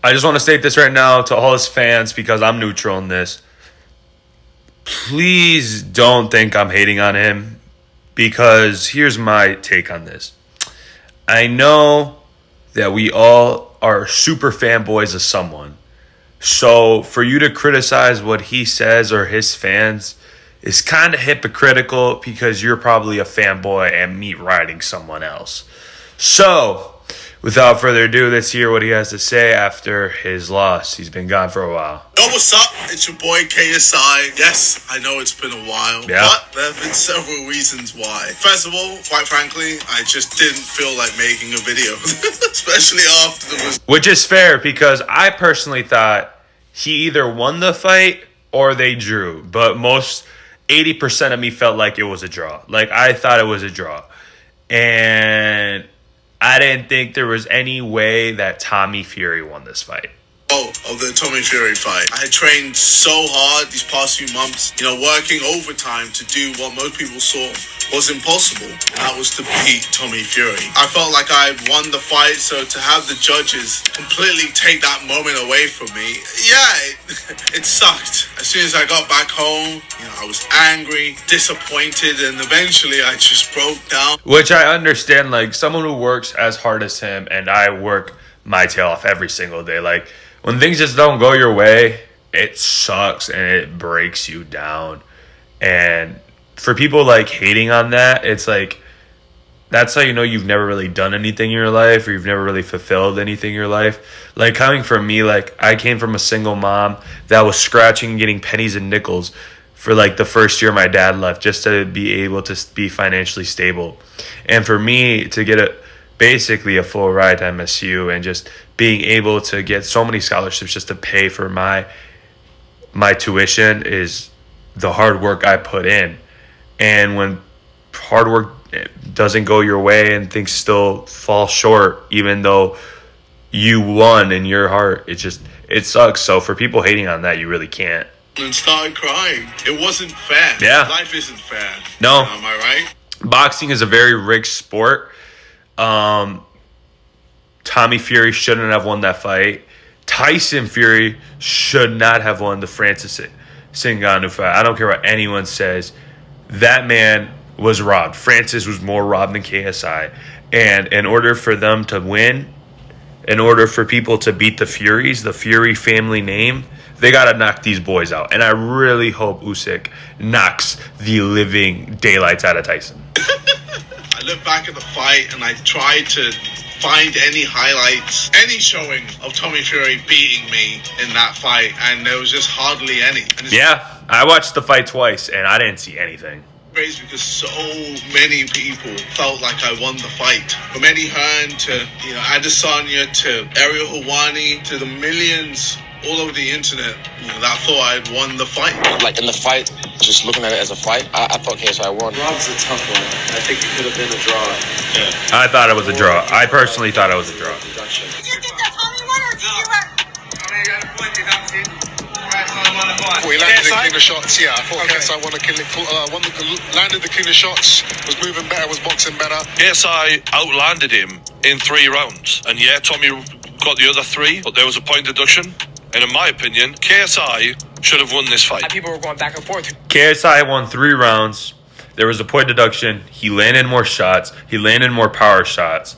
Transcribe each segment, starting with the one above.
I just want to state this right now to all his fans because I'm neutral in this. Please don't think I'm hating on him because here's my take on this. I know that we all are super fanboys of someone. So for you to criticize what he says or his fans is kind of hypocritical because you're probably a fanboy and meat riding someone else. So without further ado, let's hear what he has to say after his loss. He's been gone for a while. Yo, what's up? It's your boy KSI. Yes, I know it's been a while, but there have been several reasons why. First of all, quite frankly, I just didn't feel like making a video, especially after the result. Which is fair because I personally thought he either won the fight or they drew. But 80% of me felt like it was a draw. Like, I thought it was a draw. And I didn't think there was any way that Tommy Fury won this fight. Of the Tommy Fury fight. I had trained so hard these past few months, working overtime to do what most people saw was impossible. And that was to beat Tommy Fury. I felt like I won the fight, so to have the judges completely take that moment away from me, it sucked. As soon as I got back home, I was angry, disappointed, and eventually I just broke down. Which I understand, like, someone who works as hard as him, and I work my tail off every single day, like, when things just don't go your way, it sucks and it breaks you down. And for people like hating on that, it's like, that's how you know you've never really done anything in your life or you've never really fulfilled anything in your life. Like, coming from me, like, I came from a single mom that was scratching and getting pennies and nickels for like the first year my dad left just to be able to be financially stable. And for me to get basically a full ride to MSU and just being able to get so many scholarships just to pay for my tuition is the hard work I put in. And when hard work doesn't go your way and things still fall short, even though you won in your heart, it sucks. So for people hating on that, you really can't. And started crying. It wasn't fair. Yeah. Life isn't fair. No. Am I right? Boxing is a very rigged sport. Tommy Fury shouldn't have won that fight. Tyson Fury should not have won the Francis Ngannou fight. I don't care what anyone says. That man was robbed. Francis was more robbed than KSI. And in order for them to win, in order for people to beat the Furies, the Fury family name, they got to knock these boys out. And I really hope Usyk knocks the living daylights out of Tyson. I look back at the fight and I tried to find any highlights, any showing of Tommy Fury beating me in that fight, and there was just hardly any. Yeah, I watched the fight twice and I didn't see anything. Crazy because so many people felt like I won the fight. From Eddie Hearn to Adesanya to Ariel Helwani to the millions all over the internet that thought I had won the fight. Like in the fight, just looking at it as a fight, I thought KSI won. Rob's a tough one. I think it could have been a draw. Yeah. I thought it was a draw. I personally thought it was a draw. Did you think that Tommy won or did you hurt? He landed the cleaner shots. Yeah, I thought KSI landed the cleaner shots, was moving better, was boxing better. KSI outlanded him in 3 rounds. And yeah, Tommy got the other 3, but there was a point deduction. And in my opinion, KSI should have won this fight. People were going back and forth. KSI won 3 rounds. There was a point deduction. He landed more shots. He landed more power shots.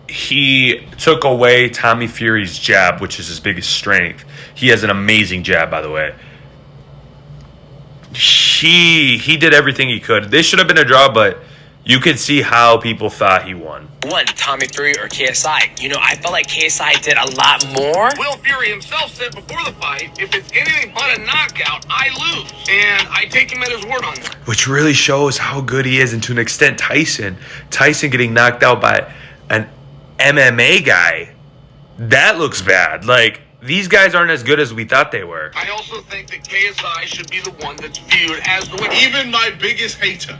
He took away Tommy Fury's jab, which is his biggest strength. He has an amazing jab, by the way. He did everything he could. This should have been a draw, but you could see how people thought he won. Tommy Fury or KSI. I felt like KSI did a lot more. Will Fury himself said before the fight, if it's anything but a knockout, I lose. And I take him at his word on that. Which really shows how good he is, and to an extent, Tyson getting knocked out by an MMA guy, that looks bad. Like, these guys aren't as good as we thought they were. I also think that KSI should be the one that's viewed as the winner. Even my biggest hater,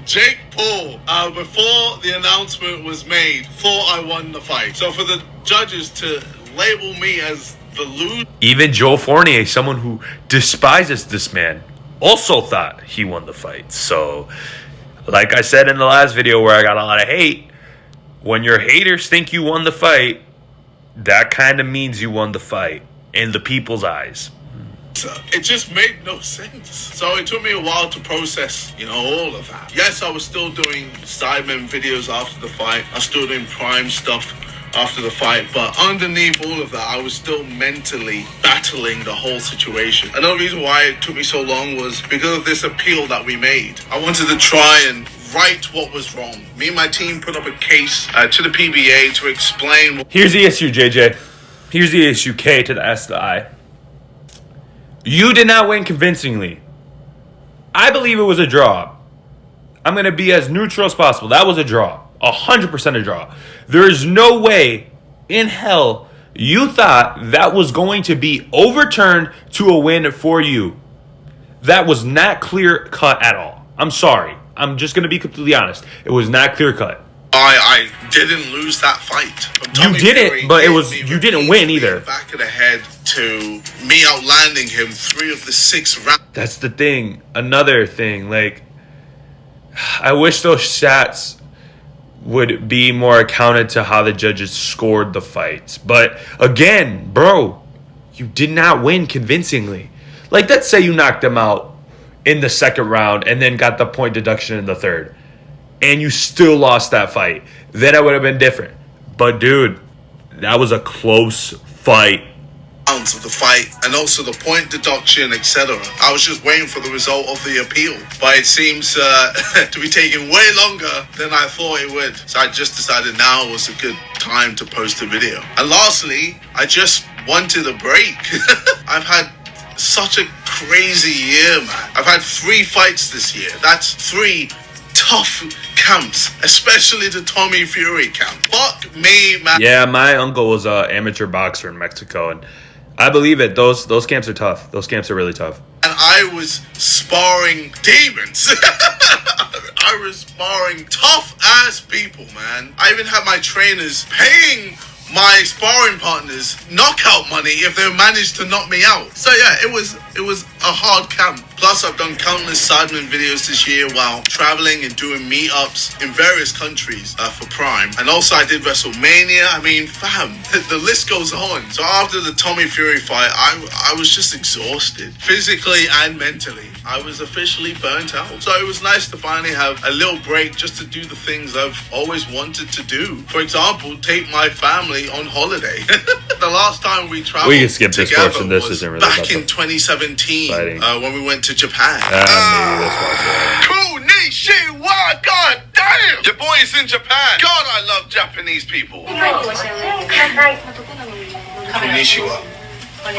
Jake Paul, before the announcement was made, thought I won the fight. So for the judges to label me as the loser. Even Joe Fournier, someone who despises this man, also thought he won the fight. So, like I said in the last video where I got a lot of hate, when your haters think you won the fight, that kind of means you won the fight in the people's eyes. It just made no sense. So it took me a while to process, all of that. Yes, I was still doing Sidemen videos after the fight. I was still doing Prime stuff after the fight. But underneath all of that, I was still mentally battling the whole situation. Another reason why it took me so long was because of this appeal that we made. I wanted to try and right what was wrong. Me and my team put up a case to the PBA to explain. Here's the issue, JJ. Here's the issue, K to the S to the I. You did not win convincingly. I believe it was a draw. I'm going to be as neutral as possible. That was a draw. 100% a draw. There is no way in hell you thought that was going to be overturned to a win for you. That was not clear cut at all. I'm sorry. I'm just going to be completely honest. It was not clear cut. I didn't lose that fight. You didn't, but you didn't win either. Back of the head to me outlanding him 3 of the 6 rounds. That's the thing. Another thing, I wish those stats would be more accounted to how the judges scored the fights. But again, bro, you did not win convincingly. Let's say you knocked them out in the second round and then got the point deduction in the third, and you still lost that fight. Then it would have been different. But dude, that was a close fight. Of the fight and also the point deduction, etc. I was just waiting for the result of the appeal, but it seems to be taking way longer than I thought it would. So I just decided now was a good time to post a video. And lastly, I just wanted a break. I've had such a crazy year, man. I've had 3 fights this year. That's 3 tough camps, especially the Tommy Fury camp. Fuck me, man. Yeah, my uncle was an amateur boxer in Mexico, and I believe it. Those camps are tough. Those camps are really tough. And I was sparring demons. I was sparring tough ass people, man. I even had my trainers paying my sparring partners knockout money if they managed to knock me out. So yeah, it was a hard camp. Plus, I've done countless Sidemen videos this year while traveling and doing meetups in various countries for Prime. And also I did WrestleMania. I mean, fam, the list goes on. So after the Tommy Fury fight, I was just exhausted, physically and mentally. I was officially burnt out. So it was nice to finally have a little break just to do the things I've always wanted to do. For example, take my family on holiday. The last time we traveled we can skip this portion. This isn't really back in 2017 when we went to Japan. Maybe this one. Konnichiwa, god damn! Your boy is in Japan. God, I love Japanese people. Konnichiwa. And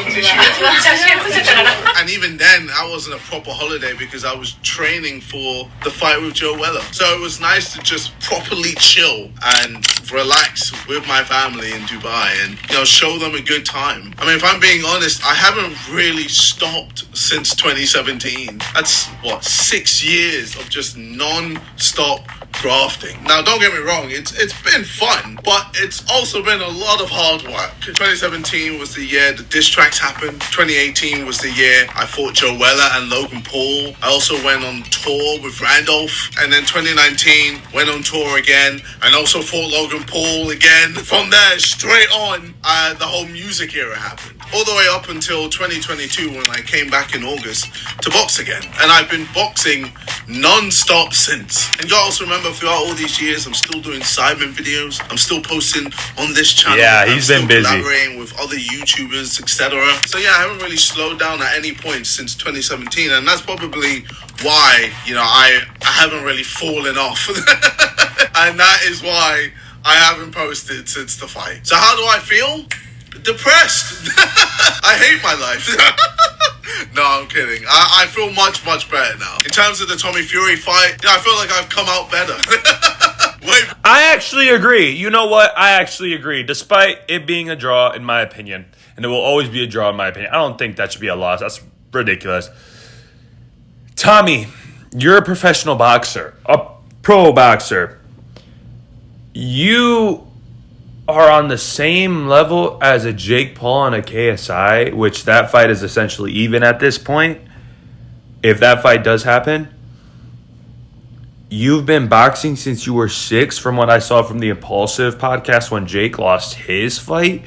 even then, I wasn't a proper holiday because I was training for the fight with Joe Weller. So it was nice to just properly chill and relax with my family in Dubai and, show them a good time. I mean, if I'm being honest, I haven't really stopped since 2017. That's 6 years of just non-stop grafting. Now, don't get me wrong, it's been fun, but it's also been a lot of hard work. 2017 was the year the diss tracks happened. 2018 was the year I fought Joe Weller and Logan Paul. I also went on tour with Randolph, and then 2019 went on tour again and also fought Logan Paul again. From there, straight on, the whole music era happened. All the way up until 2022 when I came back in August to box again. And I've been boxing non-stop since. And you also remember throughout all these years, I'm still doing Sidemen videos. I'm still posting on this channel. Yeah, he's been busy. Collaborating with other YouTubers, etc. So yeah, I haven't really slowed down at any point since 2017. And that's probably why, I haven't really fallen off. And that is why I haven't posted since the fight. So how do I feel? Depressed. I hate my life. No, I'm kidding. I feel much, much better now. In terms of the Tommy Fury fight, I feel like I've come out better. I actually agree. You know what? I actually agree. Despite it being a draw, in my opinion, and it will always be a draw, in my opinion, I don't think that should be a loss. That's ridiculous. Tommy, you're a professional boxer, a pro boxer. You are on the same level as a Jake Paul and a KSI, which that fight is essentially even at this point. If that fight does happen, you've been boxing since you were 6, from what I saw from the Impulsive podcast when Jake lost his fight.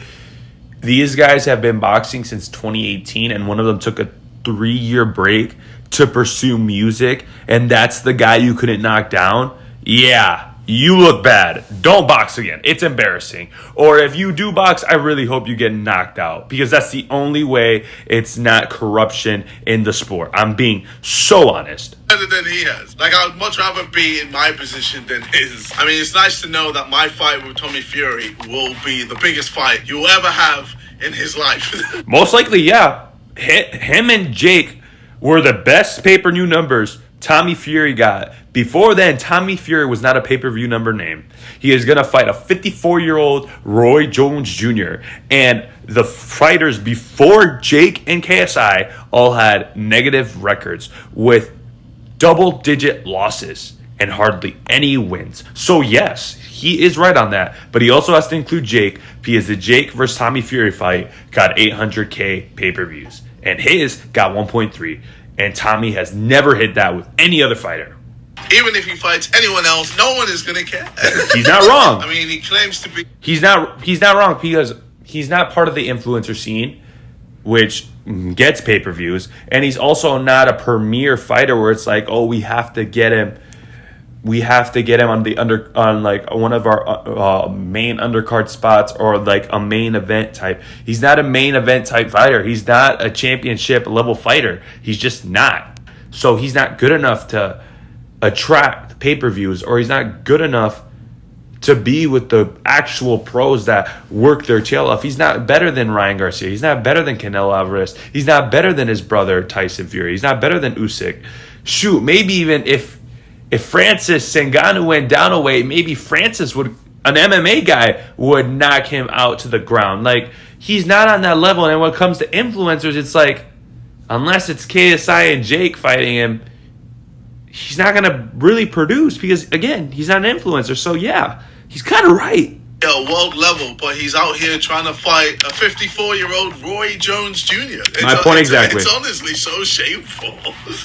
These guys have been boxing since 2018, and one of them took a 3-year break to pursue music, and that's the guy you couldn't knock down. Yeah, you look bad. Don't box again. It's embarrassing. Or if you do box, I really hope you get knocked out, because that's the only way it's not corruption in the sport. I'm being so honest. Better than he has. Like, I would much rather be in my position than his. I mean, it's nice to know that my fight with Tommy Fury will be the biggest fight he will ever have in his life. Most likely, yeah. Him and Jake were the best pay-per-view numbers Tommy Fury got. Before then, Tommy Fury was not a pay-per-view number name. He is going to fight a 54-year-old Roy Jones Jr. And the fighters before Jake and KSI all had negative records with double-digit losses and hardly any wins. So yes, he is right on that. But he also has to include Jake, because the Jake versus Tommy Fury fight got 800K pay-per-views. And his got 1.3. And Tommy has never hit that with any other fighter. Even if he fights anyone else, no one is going to care. He's not wrong. I mean, he claims to be... He's not wrong, because he's not part of the influencer scene, which gets pay-per-views. And he's also not a premier fighter where it's like, oh, we have to get him on like one of our main undercard spots, or like a main event type. He's not a main event type fighter. He's not a championship level fighter. He's just not. So he's not good enough to attract pay-per-views, or he's not good enough to be with the actual pros that work their tail off. He's not better than Ryan Garcia. He's not better than Canelo Alvarez. He's not better than his brother Tyson Fury. He's not better than Usyk. Shoot, maybe even if Francis Ngannou went down a weight, maybe Francis an MMA guy would knock him out to the ground. Like, he's not on that level. And when it comes to influencers, it's like, unless it's KSI and Jake fighting him, he's not going to really produce, because, again, he's not an influencer. So, yeah, he's kind of right. Yeah, world level, but he's out here trying to fight a 54-year-old Roy Jones Jr. My point exactly. It's honestly so shameful.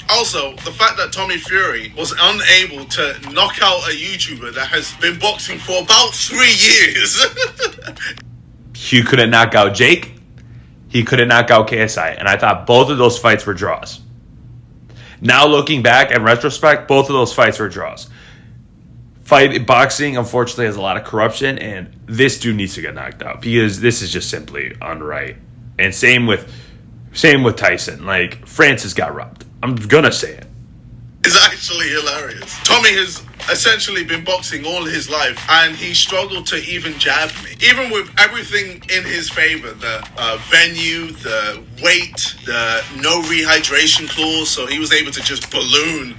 Also, the fact that Tommy Fury was unable to knock out a YouTuber that has been boxing for about 3 years. He couldn't knock out Jake. He couldn't knock out KSI. And I thought both of those fights were draws. Now looking back in retrospect, both of those fights were draws. Boxing, unfortunately, has a lot of corruption, and this dude needs to get knocked out, because this is just simply unright. And same with Tyson. Like, Francis got robbed. I'm gonna say it. It's actually hilarious. Tommy has essentially been boxing all his life, and he struggled to even jab me. Even with everything in his favor, the venue, the weight, the no rehydration clause, so he was able to just balloon.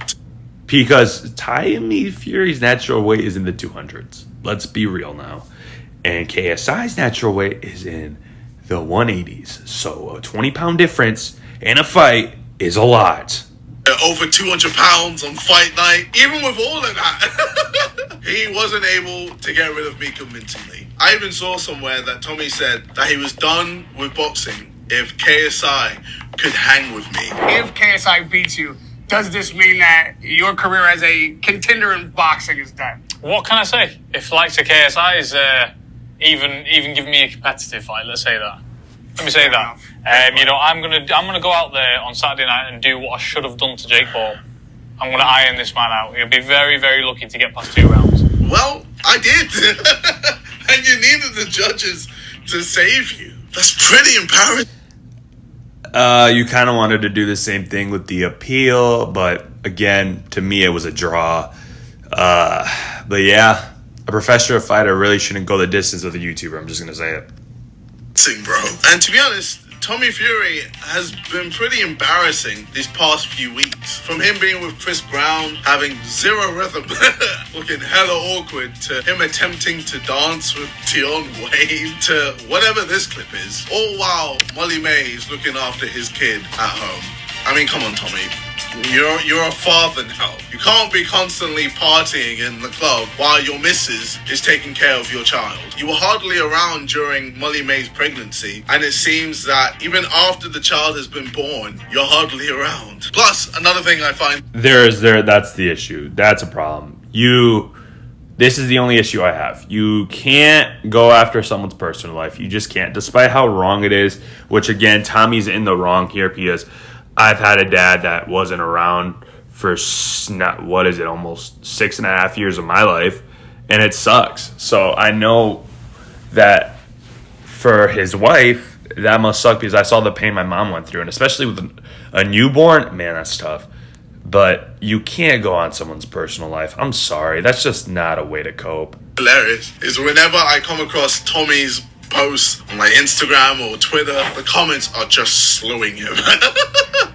Because Tommy Fury's natural weight is in the 200s. Let's be real now. And KSI's natural weight is in the 180s. So a 20-pound difference in a fight is a lot. Over 200 pounds on fight night. Even with all of that, he wasn't able to get rid of me convincingly. I even saw somewhere that Tommy said that he was done with boxing if KSI could hang with me. If KSI beats you, does this mean that your career as a contender in boxing is done? What can I say? If likes of KSI is even giving me a competitive fight, let's say that. Let me say that. I'm gonna go out there on Saturday night and do what I should have done to Jake Paul. I'm gonna iron this man out. He'll be very, very lucky to get past 2 rounds. Well, I did. And you needed the judges to save you. That's pretty embarrassing. You kind of wanted to do the same thing with the appeal, but again, to me, it was a draw. But yeah, a professional fighter really shouldn't go the distance with a YouTuber. I'm just going to say it. Bro. And to be honest, Tommy Fury has been pretty embarrassing these past few weeks. From him being with Chris Brown, having zero rhythm, looking hella awkward, to him attempting to dance with Tion Wade, to whatever this clip is. All while Molly May is looking after his kid at home. I mean, come on, Tommy. You're a father now. You can't be constantly partying in the club while your missus is taking care of your child. You were hardly around during Molly Mae's pregnancy, and it seems that even after the child has been born, you're hardly around. Plus, another thing I find... That's the issue. That's a problem. This is the only issue I have. You can't go after someone's personal life. You just can't, despite how wrong it is, which again, Tommy's in the wrong here because I've had a dad that wasn't around for, almost 6.5 years of my life, and it sucks. So I know that for his wife, that must suck because I saw the pain my mom went through, and especially with a newborn, man, that's tough. But you can't go on someone's personal life. I'm sorry. That's just not a way to cope. Hilarious is whenever I come across Tommy's posts on my Instagram or Twitter, the comments are just slowing him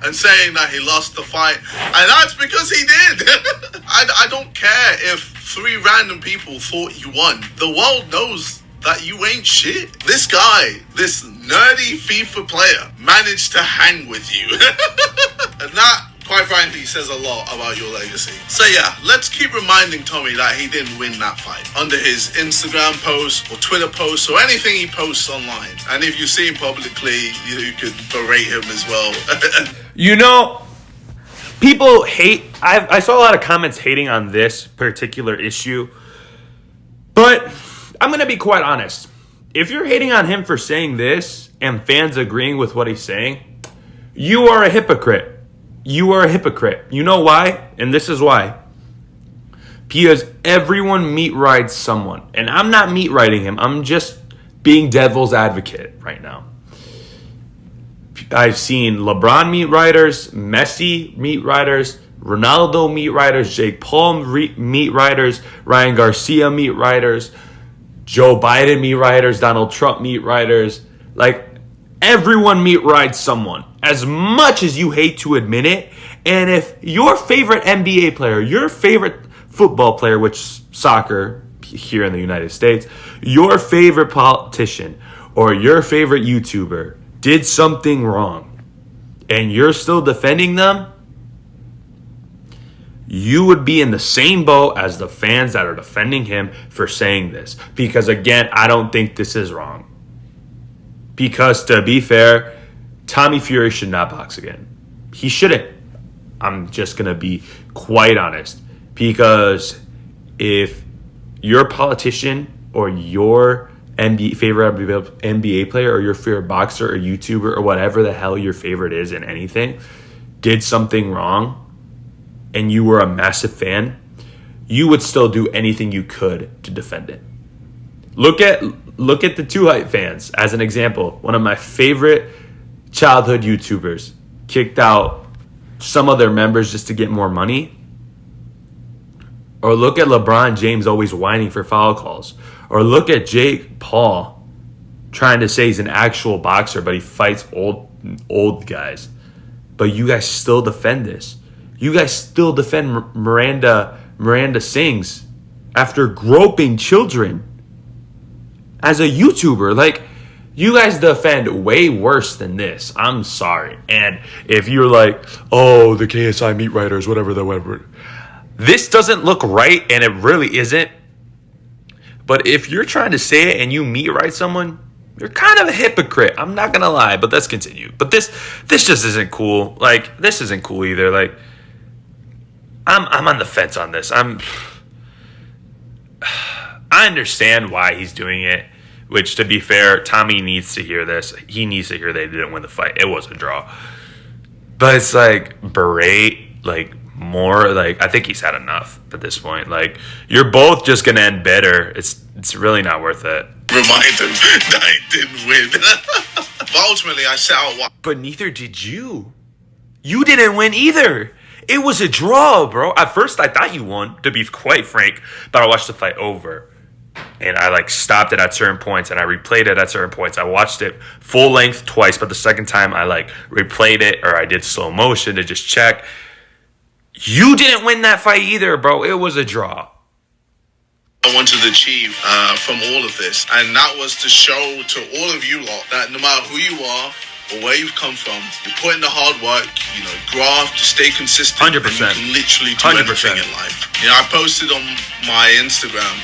and saying that he lost the fight, and that's because he did. I don't care if 3 random people thought you won. The world knows that you ain't shit. This guy, this nerdy FIFA player, managed to hang with you. And that, quite frankly, says a lot about your legacy. So yeah, let's keep reminding Tommy that he didn't win that fight under his Instagram posts or Twitter posts or anything he posts online. And if you see him publicly, you could berate him as well. People hate... I saw a lot of comments hating on this particular issue. But I'm going to be quite honest. If you're hating on him for saying this and fans agreeing with what he's saying, you are a hypocrite. You are a hypocrite. You know why? And this is why. Because everyone meat rides someone. And I'm not meat riding him. I'm just being devil's advocate right now. I've seen LeBron meat riders, Messi meat riders, Ronaldo meat riders, Jake Paul meat riders, Ryan Garcia meat riders, Joe Biden meat riders, Donald Trump meat riders. Like, everyone meat rides someone. As much as you hate to admit it, and if your favorite NBA player, your favorite football player, which soccer here in the United States, your favorite politician or your favorite YouTuber did something wrong and you're still defending them, you would be in the same boat as the fans that are defending him for saying this. Because again, I don't think this is wrong. Because to be fair, Tommy Fury should not box again. He shouldn't. I'm just going to be quite honest. Because if you're a politician or your favorite NBA player or your favorite boxer or YouTuber or whatever the hell your favorite is in anything did something wrong and you were a massive fan, you would still do anything you could to defend it. Look at the two hype fans as an example. One of my favorite childhood YouTubers kicked out some of their members just to get more money. Or look at LeBron James always whining for foul calls. Or look at Jake Paul trying to say he's an actual boxer, but he fights old guys. But you guys still defend this. You guys still defend Miranda Sings after groping children as a YouTuber. Like, you guys defend way worse than this. I'm sorry. And if you're like, oh, the KSI meat writers, whatever. This doesn't look right, and it really isn't. But if you're trying to say it and you meat write someone, you're kind of a hypocrite. I'm not going to lie, but let's continue. But this just isn't cool. Like, this isn't cool either. Like, I'm on the fence on this. I understand why he's doing it, which, to be fair, Tommy needs to hear this. He needs to hear they didn't win the fight. It was a draw. But it's like, berate, like, more, like, I think he's had enough at this point. Like, you're both just going to end bitter. It's really not worth it. Remind him that I didn't win. But ultimately, I set out one. But neither did you. You didn't win either. It was a draw, bro. At first, I thought you won, to be quite frank. But I watched the fight over. And I, like, stopped it at certain points. And I replayed it at certain points. I watched it full length twice. But the second time, I, like, replayed it. Or I did slow motion to just check. You didn't win that fight either, bro. It was a draw. I wanted to achieve from all of this, and that was to show to all of you lot that no matter who you are, or where you've come from, you put in the hard work, you know, graft, stay consistent, 100%. and you can literally do 100%. anything in life. You know, I posted on my Instagram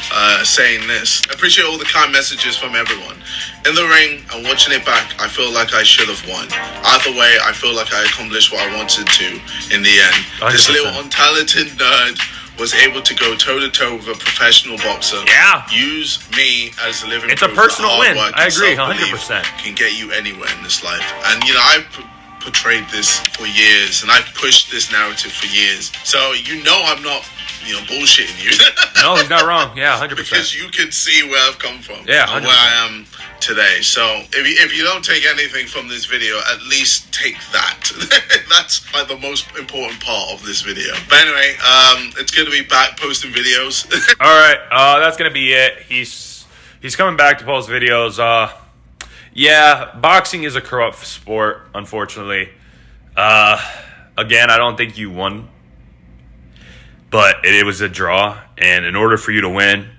saying this. I appreciate all the kind messages from everyone. In the ring and watching it back, I feel like I should have won. Either way, I feel like I accomplished what I wanted to in the end. 100%. This little untalented nerd was able to go toe-to-toe with a professional boxer. Yeah. Use me as a living It's a proof that personal hard win. work I and agree, self-belief 100%. can get you anywhere in this life. And, you know, I've portrayed this for years, and I've pushed this narrative for years. So, you know I'm not, you know, bullshitting you. No, he's not wrong. Yeah, 100%. Because you can see where I've come from. Yeah, and 100%. where I am today. So if you don't take anything from this video, at least take that. That's like the most important part of this video. But anyway, it's gonna be back posting videos. All right, that's gonna be it. He's coming back to post videos. Yeah, boxing is a corrupt sport, unfortunately. Again, I don't think you won, but it was a draw, and in order for you to win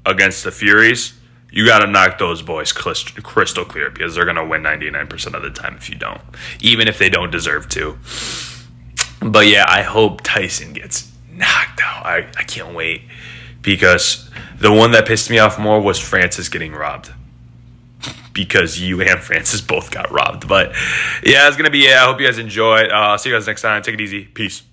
against the Furies, you got to knock those boys crystal clear, because they're going to win 99% of the time if you don't, even if they don't deserve to. But yeah, I hope Tyson gets knocked out. I can't wait, because the one that pissed me off more was Francis getting robbed, because you and Francis both got robbed. But yeah, it's going to be it. I hope you guys enjoy. See you guys next time. Take it easy. Peace.